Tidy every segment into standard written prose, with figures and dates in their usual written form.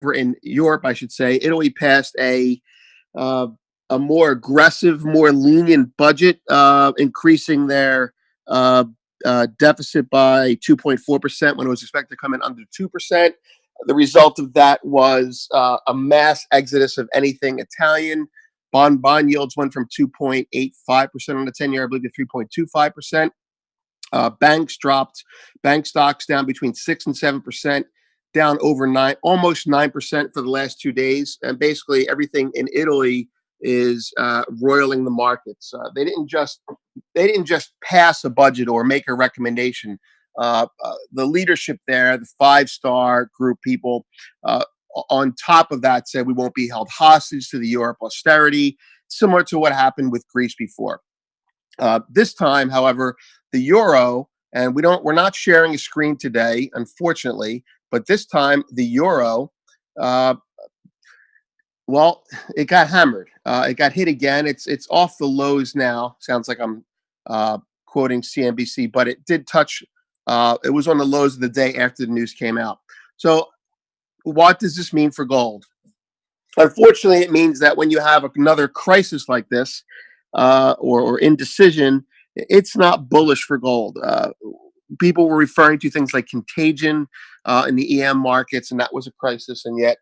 in Europe, I should say, Italy passed uh, a more aggressive, more lenient budget, increasing their uh, deficit by 2.4% when it was expected to come in under 2%. The result of that was a mass exodus of anything Italian. Bond yields went from 2.85% on the 10 year, I believe, to 3.25%. Banks dropped, bank stocks down between 6 and 7%, down over almost 9% for the last 2 days. And basically, everything in Italy is roiling the markets. They didn't just pass a budget or make a recommendation. The leadership there, the five-star group people, uh, on top of that, said we won't be held hostage to the Europe austerity, similar to what happened with Greece before. This time, however, the euro, and we're not sharing a screen today, unfortunately, but this time the euro, uh, well, it got hammered. It got hit again. It's off the lows now. Sounds like I'm quoting CNBC, but it did touch. It was on the lows of the day after the news came out. So, what does this mean for gold? Unfortunately, it means that when you have another crisis like this, or indecision, it's not bullish for gold. People were referring to things like contagion in the EM markets, and that was a crisis, and yet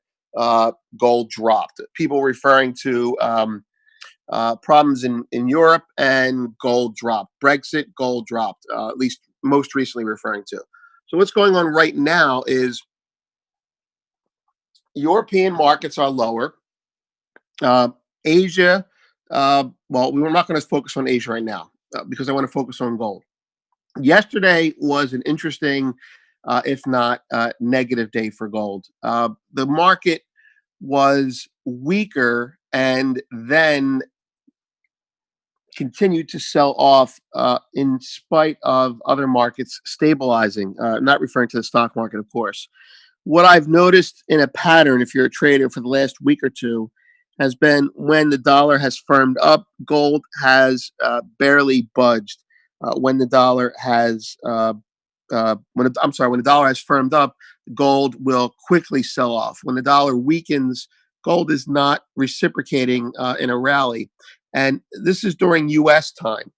gold dropped. People were referring to problems in Europe, and gold dropped. Brexit, gold dropped, at least most recently referring to. So, what's going on right now is European markets are lower. Uh, Asia, well, we're not going to focus on Asia right now because I want to focus on gold. Yesterday was an interesting, if not negative day for gold. The market was weaker and then continued to sell off in spite of other markets stabilizing, not referring to the stock market, of course. What I've noticed in a pattern, if you're a trader for the last week or two, has been when the dollar has firmed up, gold has barely budged. When the dollar has, when the dollar has firmed up, gold will quickly sell off. When the dollar weakens, gold is not reciprocating in a rally, and this is during U.S. time.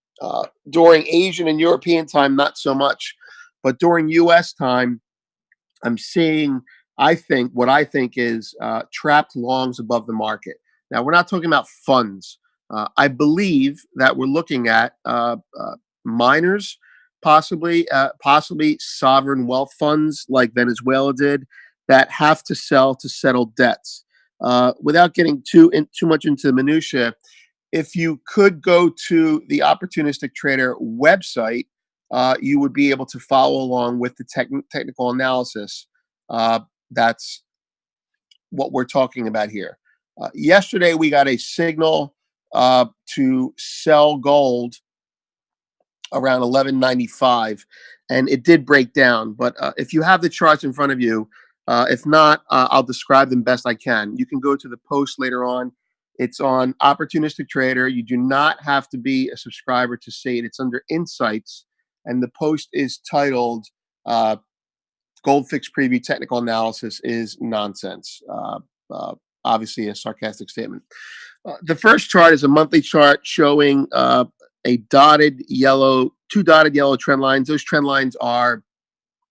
During Asian and European time, not so much, but during U.S. time, I'm seeing, I think is trapped longs above the market. Now, we're not talking about funds. I believe that we're looking at miners, possibly sovereign wealth funds like Venezuela did, that have to sell to settle debts. Without getting too much into the minutia, if you could go to the Opportunistic Trader website, you would be able to follow along with the technical analysis. That's what we're talking about here. Yesterday, we got a signal to sell gold around 1195, and it did break down. But if you have the charts in front of you, if not, I'll describe them best I can. You can go to the post later on. It's on Opportunistic Trader. You do not have to be a subscriber to see it. It's under Insights, and the post is titled Gold Fix Preview Technical Analysis is Nonsense. Obviously, a sarcastic statement. The first chart is a monthly chart showing two dotted yellow trend lines. Those trend lines are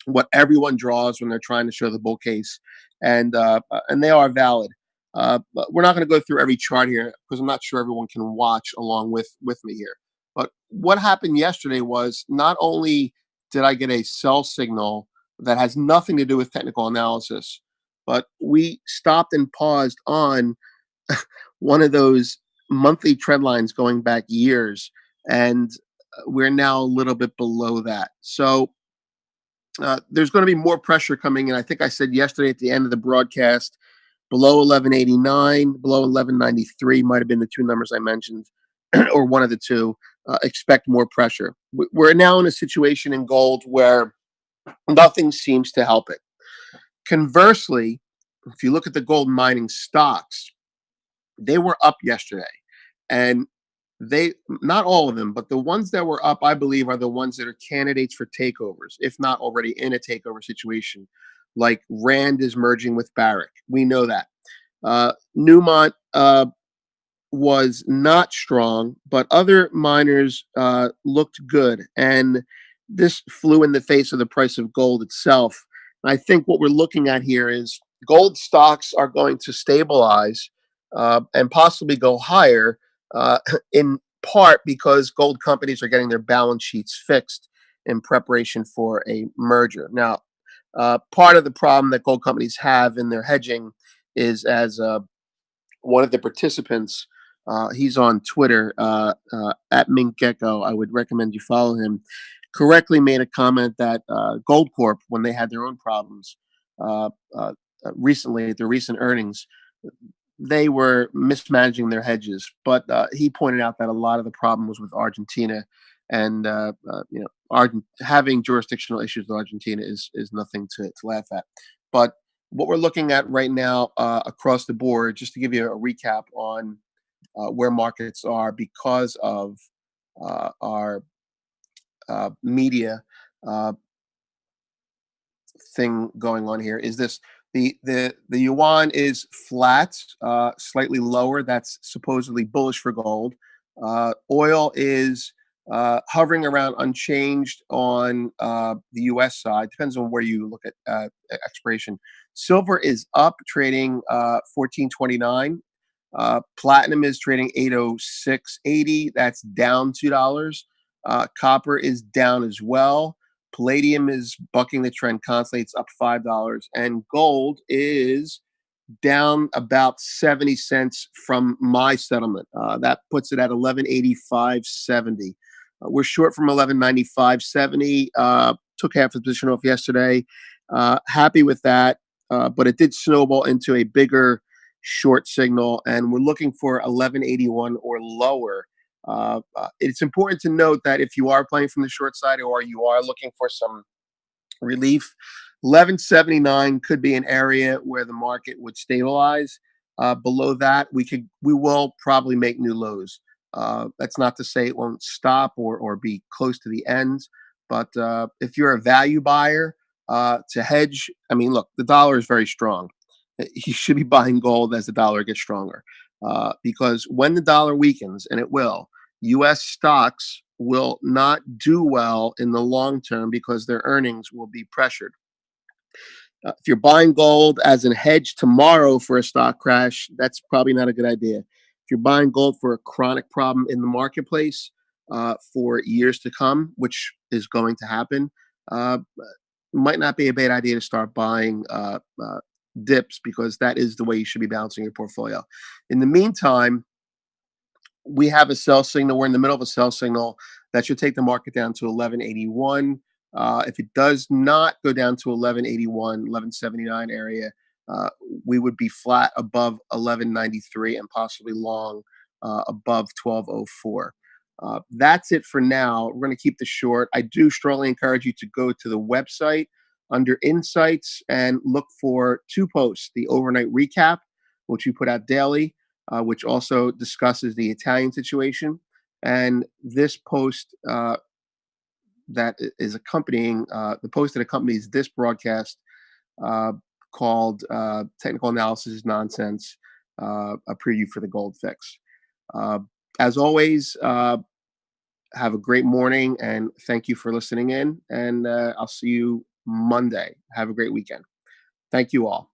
what everyone draws when they're trying to show the bull case, and they are valid. But we're not going to go through every chart here because I'm not sure everyone can watch along with me here. But what happened yesterday was not only did I get a sell signal that has nothing to do with technical analysis, but we stopped and paused on one of those monthly trend lines going back years, and we're now a little bit below that. So there's going to be more pressure coming in. I think I said yesterday at the end of the broadcast, below 1189, below 1193 might have been the two numbers I mentioned, or one of the two. Expect more pressure. We're now in a situation in gold where nothing seems to help it. Conversely, if you look at the gold mining stocks, they were up yesterday, and they, not all of them, but the ones that were up, I believe, are the ones that are candidates for takeovers, if not already in a takeover situation. like Rand is merging with Barrick. We know that. Newmont was not strong, but other miners looked good. And this flew in the face of the price of gold itself. I think what we're looking at here is gold stocks are going to stabilize and possibly go higher, in part because gold companies are getting their balance sheets fixed in preparation for a merger. Now, part of the problem that gold companies have in their hedging is, as one of the participants, he's on Twitter at Mink Gecko. I would recommend you follow him. Correctly made a comment that Gold Corp, when they had their own problems uh, uh, recently, their recent earnings, they were mismanaging their hedges. But he pointed out that a lot of the problem was with Argentina, and having jurisdictional issues with Argentina is nothing to laugh at. But what we're looking at right now across the board, just to give you a recap on where markets are because of our media uh, thing going on here, is this: the yuan is flat, slightly lower. That's supposedly bullish for gold. Oil is hovering around unchanged on the U.S. side. Depends on where you look at expiration. Silver is up, trading 14.29. Platinum is trading 806.80. That's down $2. Copper is down as well. Palladium is bucking the trend constantly. It's up $5. And gold is down about 70 cents from my settlement. That puts it at 1185.70. We're short from 1195.70. Took half a position off yesterday. Happy with that. But it did snowball into a bigger short signal, and we're looking for 1181 or lower. It's important to note that if you are playing from the short side or you are looking for some relief, 1179 could be an area where the market would stabilize. Below that, we will probably make new lows. That's not to say it won't stop or be close to the ends, but if you're a value buyer to hedge, I mean, look, the dollar is very strong. You should be buying gold as the dollar gets stronger, because when the dollar weakens, and it will, U.S. stocks will not do well in the long term because their earnings will be pressured. If you're buying gold as a hedge tomorrow for a stock crash, that's probably not a good idea. If you're buying gold for a chronic problem in the marketplace for years to come, which is going to happen, uh, might not be a bad idea to start buying dips, because that is the way you should be balancing your portfolio. In the meantime, we have a sell signal. We're in the middle of a sell signal that should take the market down to 1181. If it does not go down to 1181, 1179 area, uh, we would be flat above 1193 and possibly long above 1204. That's it for now. We're going to keep this short. I do strongly encourage you to go to the website under Insights and look for two posts: the overnight recap, which we put out daily, which also discusses the Italian situation, and this post that is accompanying the post that accompanies this broadcast, uh, called "Technical Analysis is Nonsense," a preview for the Gold Fix. Uh, as always, have a great morning, and thank you for listening in. And I'll see you Monday. Have a great weekend. Thank you all.